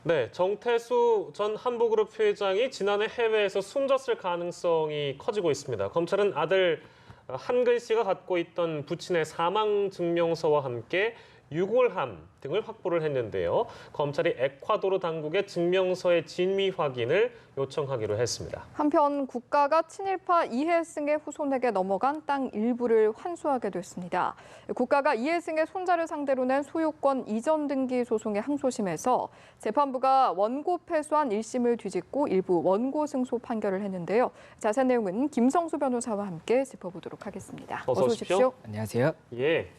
네, 정태수 전 한보그룹 회장이 지난해 해외에서 숨졌을 가능성이 커지고 있습니다. 검찰은 아들 한글 씨가 갖고 있던 부친의 사망 증명서와 함께 유골함 등을 확보를 했는데요. 검찰이 에콰도르 당국에 증명서의 진위 확인을 요청하기로 했습니다. 한편 국가가 친일파 이해승의 후손에게 넘어간 땅 일부를 환수하게 됐습니다. 국가가 이해승의 손자를 상대로 낸 소유권 이전 등기 소송의 항소심에서 재판부가 원고 패소한 1심을 뒤집고 일부 원고 승소 판결을 했는데요. 자세한 내용은 김성수 변호사와 함께 짚어보도록 하겠습니다. 어서 오십시오. 안녕하세요. 예,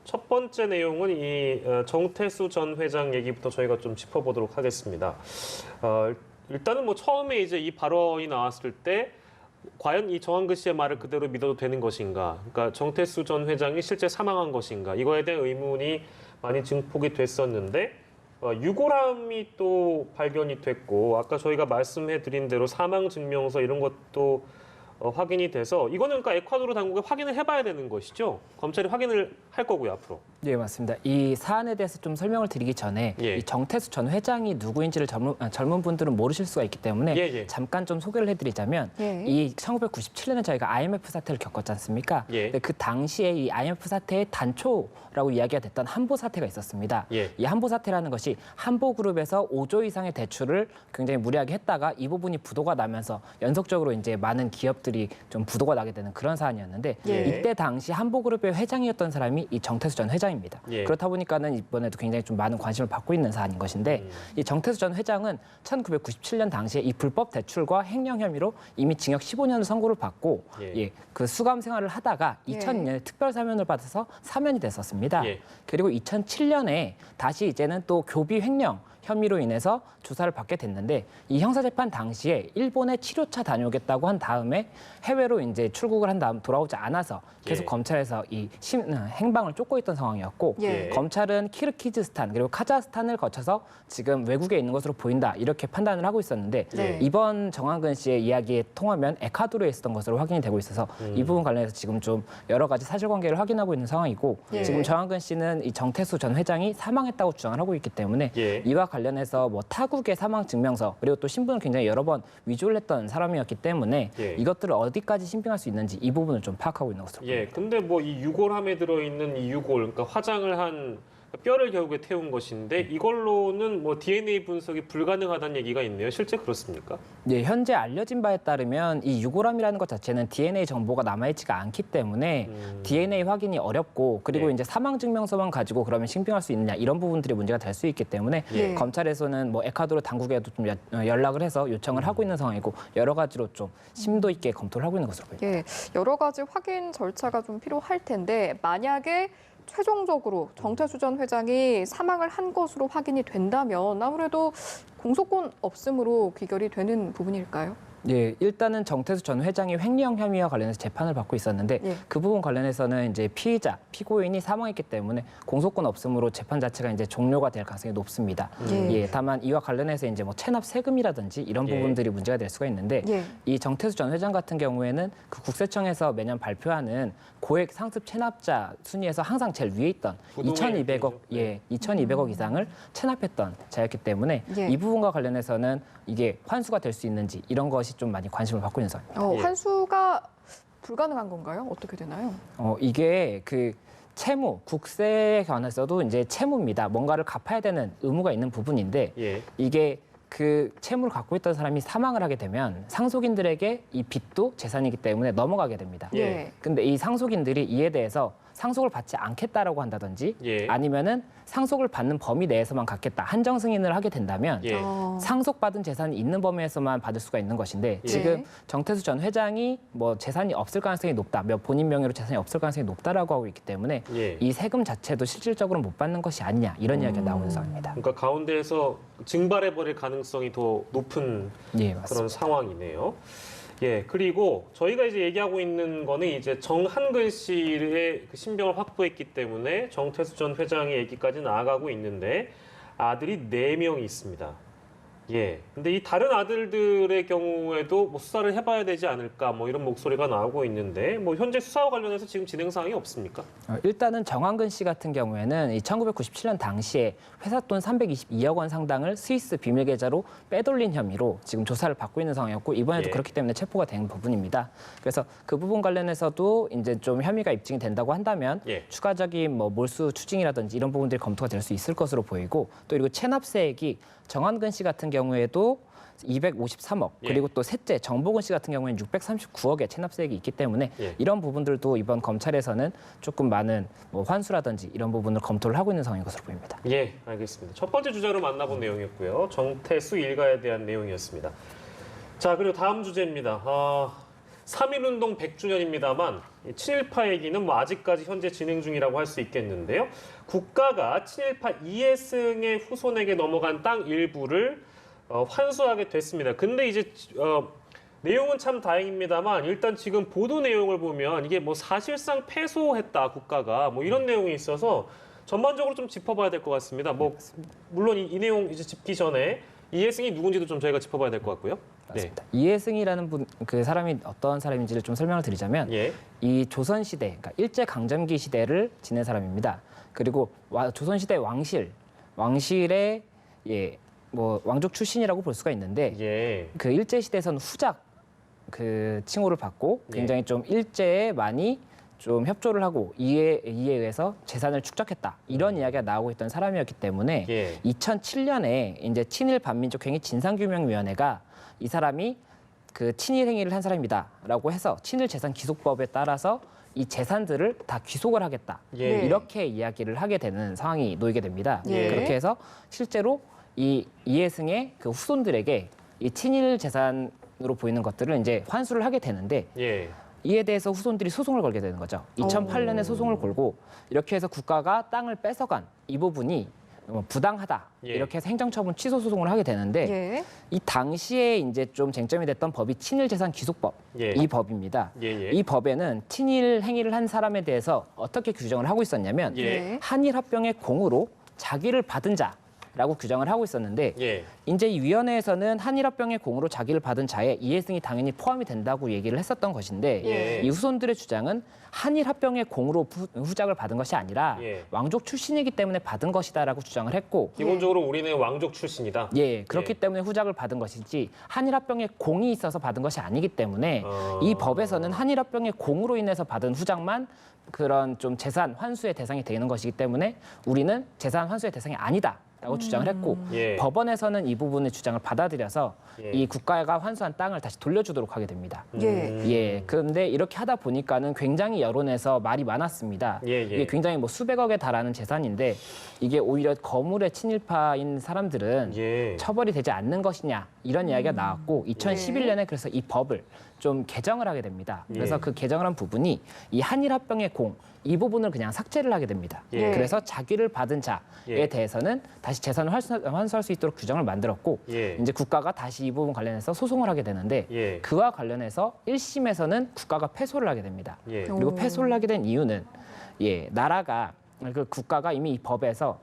첫 번째 내용은 이 정태수 전 회장 얘기부터 저희가 좀 짚어보도록 하겠습니다. 일단은 뭐 처음에 이제 이 발언이 나왔을 때 과연 이 정한근 씨의 말을 그대로 믿어도 되는 것인가? 그러니까 정태수 전 회장이 실제 사망한 것인가? 이거에 대한 의문이 많이 증폭이 됐었는데 유골함이 또 발견이 됐고 아까 저희가 말씀해드린 대로 사망 증명서 이런 것도 확인이 돼서 이거는 그러니까 에콰도르 당국에 확인을 해봐야 되는 것이죠. 검찰이 확인을 할 거고요 앞으로. 네, 맞습니다. 이 사안에 대해서 좀 설명을 드리기 전에 이 정태수 전 회장이 누구인지를 젊은 분들은 모르실 수가 있기 때문에 잠깐 좀 소개를 해드리자면 이 1997년에 저희가 IMF 사태를 겪었지 않습니까? 근데 그 당시에 이 IMF 사태의 단초라고 이야기가 됐던 한보 사태가 있었습니다. 이 한보 사태라는 것이 한보그룹에서 5조 이상의 대출을 굉장히 무리하게 했다가 이 부분이 부도가 나면서 연속적으로 이제 많은 기업들이 좀 부도가 나게 되는 그런 사안이었는데 이때 당시 한보그룹의 회장이었던 사람이 이 정태수 전 회장입니다. 그렇다 보니까는 이번에도 굉장히 좀 많은 관심을 받고 있는 사안인 것인데 이 정태수 전 회장은 1997년 당시에 이 불법 대출과 횡령 혐의로 이미 징역 15년을 선고를 받고 그 수감 생활을 하다가 2002년에 특별 사면을 받아서 사면이 됐었습니다. 그리고 2007년에 다시 이제는 또 교비 횡령 혐의로 인해서 조사를 받게 됐는데 이 형사재판 당시에 일본에 치료차 다녀오겠다고 한 다음에 해외로 이제 출국을 한 다음 돌아오지 않아서 계속 검찰에서 이 행방을 쫓고 있던 상황이었고 검찰은 키르기즈스탄 그리고 카자흐스탄을 거쳐서 지금 외국에 있는 것으로 보인다 이렇게 판단을 하고 있었는데 이번 정한근 씨의 이야기에 통하면 에콰도르에 있었던 것으로 확인이 되고 있어서 이 부분 관련해서 지금 좀 여러 가지 사실관계를 확인하고 있는 상황이고 지금 정한근 씨는 이 정태수 전 회장이 사망했다고 주장을 하고 있기 때문에 이와 관련해서 뭐 타국의 사망 증명서 그리고 또 신분을 굉장히 여러 번 위조를 했던 사람이었기 때문에 이것들을 어디까지 신빙할 수 있는지 이 부분을 좀 파악하고 있는 것으로 보입니다. 근데 뭐 이 유골함에 들어있는 이 유골, 그러니까 화장을 한 뼈를 결국에 태운 것인데 이걸로는 뭐 DNA 분석이 불가능하다는 얘기가 있네요. 실제 그렇습니까? 네, 현재 알려진 바에 따르면 이 유골함이라는 것 자체는 DNA 정보가 남아있지가 않기 때문에 DNA 확인이 어렵고 그리고 이제 사망 증명서만 가지고 그러면 신빙할 수 있느냐 이런 부분들이 문제가 될 수 있기 때문에 검찰에서는 뭐 에콰도르 당국에도 좀 연락을 해서 요청을 하고 있는 상황이고 여러 가지로 좀 심도 있게 검토를 하고 있는 것으로 보입니다. 여러 가지 확인 절차가 좀 필요할 텐데 만약에 최종적으로 정태수 전 회장이 사망을 한 것으로 확인이 된다면 아무래도 공소권 없음으로 귀결이 되는 부분일까요? 예, 일단은 정태수 전 회장이 횡령 혐의와 관련해서 재판을 받고 있었는데 그 부분 관련해서는 이제 피고인이 사망했기 때문에 공소권 없음으로 재판 자체가 이제 종료가 될 가능성이 높습니다. 다만 이와 관련해서 이제 뭐 체납 세금이라든지 이런 부분들이 문제가 될 수가 있는데 이 정태수 전 회장 같은 경우에는 그 국세청에서 매년 발표하는 고액 상습 체납자 순위에서 항상 제일 위에 있던 2,200억 이상을 체납했던 자였기 때문에 이 부분과 관련해서는 이게 환수가 될 수 있는지 이런 것이 좀 많이 관심을 받고 있는 상황입니다. 환수가 불가능한 건가요? 어떻게 되나요? 이게 그 채무, 국세에 관해서도 이제 채무입니다. 뭔가를 갚아야 되는 의무가 있는 부분인데 이게 그 채무를 갖고 있던 사람이 사망을 하게 되면 상속인들에게 이 빚도 재산이기 때문에 넘어가게 됩니다. 근데 이 상속인들이 이에 대해서 상속을 받지 않겠다라고 한다든지 아니면은 상속을 받는 범위 내에서만 갖겠다 한정 승인을 하게 된다면 상속받은 재산이 있는 범위에서만 받을 수가 있는 것인데 지금 정태수 전 회장이 뭐 재산이 없을 가능성이 높다, 본인 명의로 재산이 없을 가능성이 높다라고 하고 있기 때문에 이 세금 자체도 실질적으로 못 받는 것이 아니냐 이런 이야기가 나오는 상황입니다. 그러니까 가운데에서 증발해버릴 가능성이 더 높은 그런 상황이네요. 그리고 저희가 이제 얘기하고 있는 거는 이제 정한근 씨의 그 신병을 확보했기 때문에 정태수 전 회장의 얘기까지 나아가고 있는데 아들이 4명이 있습니다. 예. 근데 이 다른 아들들의 경우에도 뭐 수사를 해봐야 되지 않을까 뭐 이런 목소리가 나오고 있는데 뭐 현재 수사와 관련해서 지금 진행 사항이 없습니까? 일단은 정황근 씨 같은 경우에는 이 1997년 당시에 회사 돈 322억 원 상당을 스위스 비밀 계좌로 빼돌린 혐의로 지금 조사를 받고 있는 상황이었고 이번에도 예. 그렇기 때문에 체포가 된 부분입니다. 그래서 그 부분 관련해서도 이제 좀 혐의가 입증이 된다고 한다면 예. 추가적인 뭐 몰수 추징이라든지 이런 부분들이 검토가 될 수 있을 것으로 보이고 또 그리고 체납세액이 정황근 씨 같은 경우에도 253억 예. 그리고 또 셋째 정보근 씨 같은 경우에는 639억의 체납세액이 있기 때문에 예. 이런 부분들도 이번 검찰에서는 조금 많은 뭐 환수라든지 이런 부분을 검토를 하고 있는 상황인 것으로 보입니다. 예, 알겠습니다. 첫 번째 주제로 만나본 내용이었고요. 정태수 일가에 대한 내용이었습니다. 자, 그리고 다음 주제입니다. 3.1운동 100주년입니다만 친일파 얘기는 뭐 아직까지 현재 진행 중이라고 할 수 있겠는데요. 국가가 친일파 이해승의 후손에게 넘어간 땅 일부를 환수하게 됐습니다. 근데 이제 내용은 참 다행입니다만 일단 지금 보도 내용을 보면 이게 뭐 사실상 패소했다 국가가 뭐 이런 내용이 있어서 전반적으로 좀 짚어봐야 될 것 같습니다. 뭐 물론 이 내용 이제 짚기 전에 이해승이 누군지도 좀 저희가 짚어봐야 될 것 같고요. 맞습니다. 이해승이라는 분, 그 사람이 어떤 사람인지를 좀 설명을 드리자면 예. 이 조선 시대, 그러니까 일제 강점기 시대를 지낸 사람입니다. 그리고 조선 시대 왕실의 뭐 왕족 출신이라고 볼 수가 있는데 예. 그 일제 시대에서는 후작 그 칭호를 받고 굉장히 좀 일제에 많이 좀 협조를 하고 이에 의해서 재산을 축적했다 이런 이야기가 나오고 있던 사람이었기 때문에 2007년에 이제 친일 반민족 행위 진상규명위원회가 이 사람이 그 친일 행위를 한 사람이다라고 해서 친일 재산 귀속법에 따라서 이 재산들을 다 귀속을 하겠다 이렇게 이야기를 하게 되는 상황이 놓이게 됩니다. 그렇게 해서 실제로 이 이해승의 그 후손들에게 이 친일 재산으로 보이는 것들을 이제 환수를 하게 되는데. 이에 대해서 후손들이 소송을 걸게 되는 거죠. 2008년에 소송을 걸고 이렇게 해서 국가가 땅을 뺏어간 이 부분이 부당하다 이렇게 해서 행정처분 취소 소송을 하게 되는데 이 당시에 이제 좀 쟁점이 됐던 법이 친일재산 귀속법 이 법입니다. 이 법에는 친일 행위를 한 사람에 대해서 어떻게 규정을 하고 있었냐면 한일 합병의 공으로 자기를 받은 자. 라고 규정을 하고 있었는데 이제 이 위원회에서는 한일합병의 공으로 자기를 받은 자에 이해승이 당연히 포함이 된다고 얘기를 했었던 것인데 이 후손들의 주장은 한일합병의 공으로 후작을 받은 것이 아니라 왕족 출신이기 때문에 받은 것이다라고 주장을 했고 기본적으로 우리는 왕족 출신이다. 그렇기 때문에 후작을 받은 것이지 한일합병의 공이 있어서 받은 것이 아니기 때문에 이 법에서는 한일합병의 공으로 인해서 받은 후작만 그런 좀 재산 환수의 대상이 되는 것이기 때문에 우리는 재산 환수의 대상이 아니다. 라고 주장을 했고 법원에서는 이 부분의 주장을 받아들여서 이 국가가 환수한 땅을 다시 돌려주도록 하게 됩니다. 그런데 이렇게 하다 보니까는 굉장히 여론에서 말이 많았습니다. 이게 굉장히 뭐 수백억에 달하는 재산인데 이게 오히려 거물의 친일파인 사람들은 처벌이 되지 않는 것이냐 이런 이야기가 나왔고 2011년에 그래서 이 법을 좀 개정을 하게 됩니다. 그래서 그 개정을 한 부분이 이 한일합병의 공 이 부분을 그냥 삭제를 하게 됩니다. 그래서 자기를 받은 자에 대해서는 다시 재산을 환수할 수 있도록 규정을 만들었고 이제 국가가 다시 이 부분 관련해서 소송을 하게 되는데 그와 관련해서 1심에서는 국가가 패소를 하게 됩니다. 그리고 패소를 하게 된 이유는 나라가 그 국가가 이미 이 법에서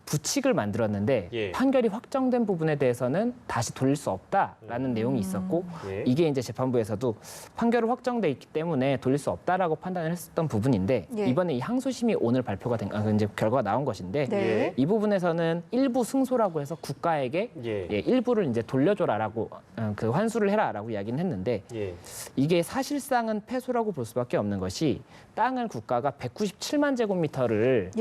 부칙을 만들었는데 판결이 확정된 부분에 대해서는 다시 돌릴 수 없다라는 내용이 있었고 이게 이제 재판부에서도 판결이 확정돼 있기 때문에 돌릴 수 없다라고 판단을 했었던 부분인데 이번에 이 항소심이 오늘 발표가 된 이제 결과가 나온 것인데 이 부분에서는 일부 승소라고 해서 국가에게 일부를 이제 돌려줘라라고 그 환수를 해라라고 이야기는 했는데 이게 사실상은 패소라고 볼 수밖에 없는 것이 땅을 국가가 197만 제곱미터를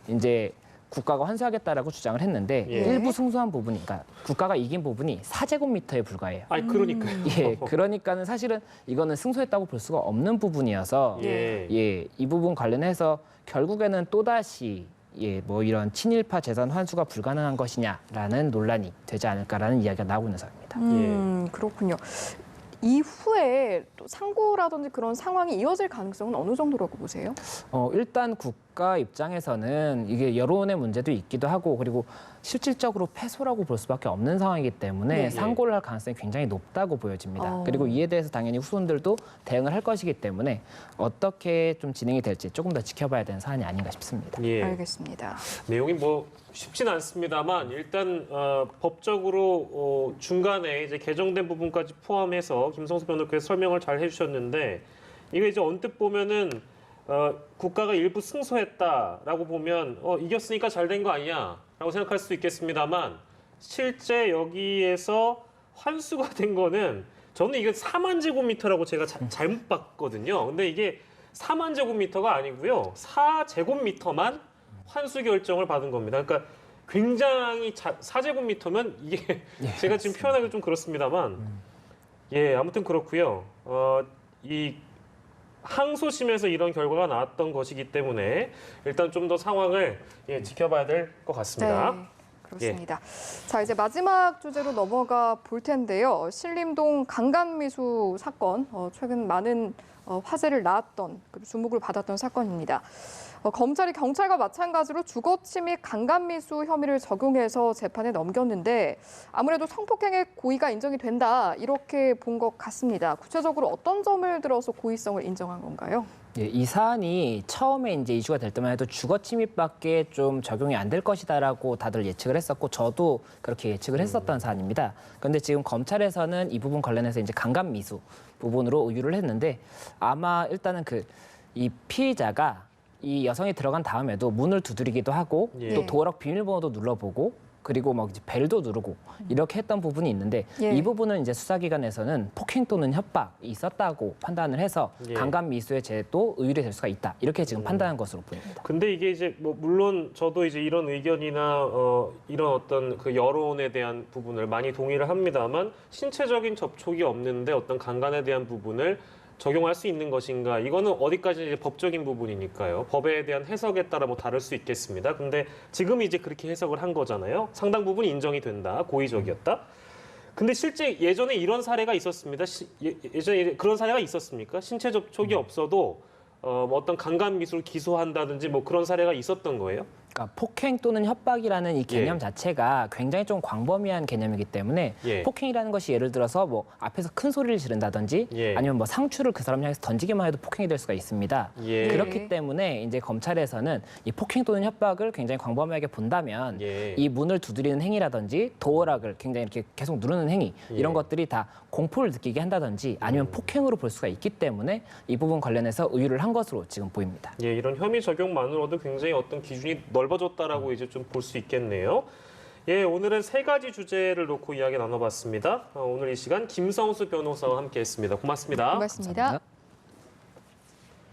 이제 국가가 환수하겠다라고 주장을 했는데 일부 승소한 부분이, 그러니까 국가가 이긴 부분이 4제곱미터에 불과해요. 그러니까요. 그러니까는 사실은 이거는 승소했다고 볼 수가 없는 부분이어서 이 부분 관련해서 결국에는 또 다시 뭐 이런 친일파 재산 환수가 불가능한 것이냐라는 논란이 되지 않을까라는 이야기가 나오고 있는 상황입니다. 그렇군요. 이후에 또 상고라든지 그런 상황이 이어질 가능성은 어느 정도라고 보세요? 일단 국가 입장에서는 이게 여론의 문제도 있기도 하고 그리고 실질적으로 패소라고 볼 수밖에 없는 상황이기 때문에 네. 상고를 할 가능성이 굉장히 높다고 보여집니다. 그리고 이에 대해서 당연히 후손들도 대응을 할 것이기 때문에 어떻게 좀 진행이 될지 조금 더 지켜봐야 되는 사안이 아닌가 싶습니다. 예. 알겠습니다. 내용이 뭐 쉽진 않습니다만 일단 법적으로 중간에 이제 개정된 부분까지 포함해서 김성수 변호사께서 설명을 잘 해주셨는데 이거 이제 언뜻 보면은 국가가 일부 승소했다라고 보면 이겼으니까 잘 된 거 아니냐라고 생각할 수도 있겠습니다만 실제 여기에서 환수가 된 거는 저는 이게 4만 제곱미터라고 제가 잘못 봤거든요. 근데 이게 4만 제곱미터가 아니고요. 4제곱미터만 환수 결정을 받은 겁니다. 그러니까 굉장히 4제곱미터면 이게 제가 지금 표현하기 좀 그렇습니다만 예, 아무튼 그렇고요. 이 항소심에서 이런 결과가 나왔던 것이기 때문에 일단 좀 더 상황을 지켜봐야 될 것 같습니다. 네, 그렇습니다. 자, 이제 마지막 주제로 넘어가 볼 텐데요. 신림동 강간미수 사건, 최근 많은 화제를 낳았던, 그리고 주목을 받았던 사건입니다. 검찰이 경찰과 마찬가지로 주거침입 강간미수 혐의를 적용해서 재판에 넘겼는데 아무래도 성폭행의 고의가 인정이 된다 이렇게 본 것 같습니다. 구체적으로 어떤 점을 들어서 고의성을 인정한 건가요? 예, 이 사안이 처음에 이제 이슈가 될 때만 해도 주거 침입밖에 좀 적용이 안 될 것이다라고 다들 예측을 했었고 저도 그렇게 예측을 했었던 사안입니다. 그런데 지금 검찰에서는 이 부분 관련해서 이제 강간미수 부분으로 의유를 했는데 아마 일단은 이 피의자가 이 여성이 들어간 다음에도 문을 두드리기도 하고 예. 또 도어락 비밀번호도 눌러보고 그리고 막 이제 벨도 누르고 이렇게 했던 부분이 있는데 예. 이 부분은 이제 수사기관에서는 폭행 또는 협박이 있었다고 판단을 해서 예. 강간미수의 죄도 의율이 될 수가 있다 이렇게 지금 판단한 것으로 보입니다. 근데 이게 이제 뭐 물론 저도 이제 이런 의견이나 이런 어떤 그 여론에 대한 부분을 많이 동의를 합니다만 신체적인 접촉이 없는데 어떤 강간에 대한 부분을 적용할 수 있는 것인가? 이거는 어디까지 이제 법적인 부분이니까요. 법에 대한 해석에 따라 뭐 다를 수 있겠습니다. 근데 지금 이제 그렇게 해석을 한 거잖아요. 상당 부분 인정이 된다. 고의적이었다. 근데 실제 예전에 이런 사례가 있었습니다. 예전에 그런 사례가 있었습니까? 신체 접촉이 없어도 뭐 어떤 강간 미수를 기소한다든지 뭐 그런 사례가 있었던 거예요? 그러니까 폭행 또는 협박이라는 이 개념 예. 자체가 굉장히 좀 광범위한 개념이기 때문에 예. 폭행이라는 것이 예를 들어서 뭐 앞에서 큰 소리를 지른다든지 예. 아니면 뭐 상추를 그 사람 향해서 던지기만 해도 폭행이 될 수가 있습니다. 예. 그렇기 때문에 이제 검찰에서는 이 폭행 또는 협박을 굉장히 광범위하게 본다면 예. 이 문을 두드리는 행위라든지 도어락을 굉장히 이렇게 계속 누르는 행위 이런 예. 것들이 다 공포를 느끼게 한다든지 아니면 폭행으로 볼 수가 있기 때문에 이 부분 관련해서 의율을 한 것으로 지금 보입니다. 예, 이런 혐의 적용만으로도 굉장히 어떤 기준이 넓어졌다라고 이제 좀 볼 수 있겠네요. 예, 오늘은 3가지 주제를 놓고 이야기 나눠봤습니다. 오늘 이 시간 김성수 변호사와 함께했습니다. 고맙습니다. 고맙습니다. 감사합니다.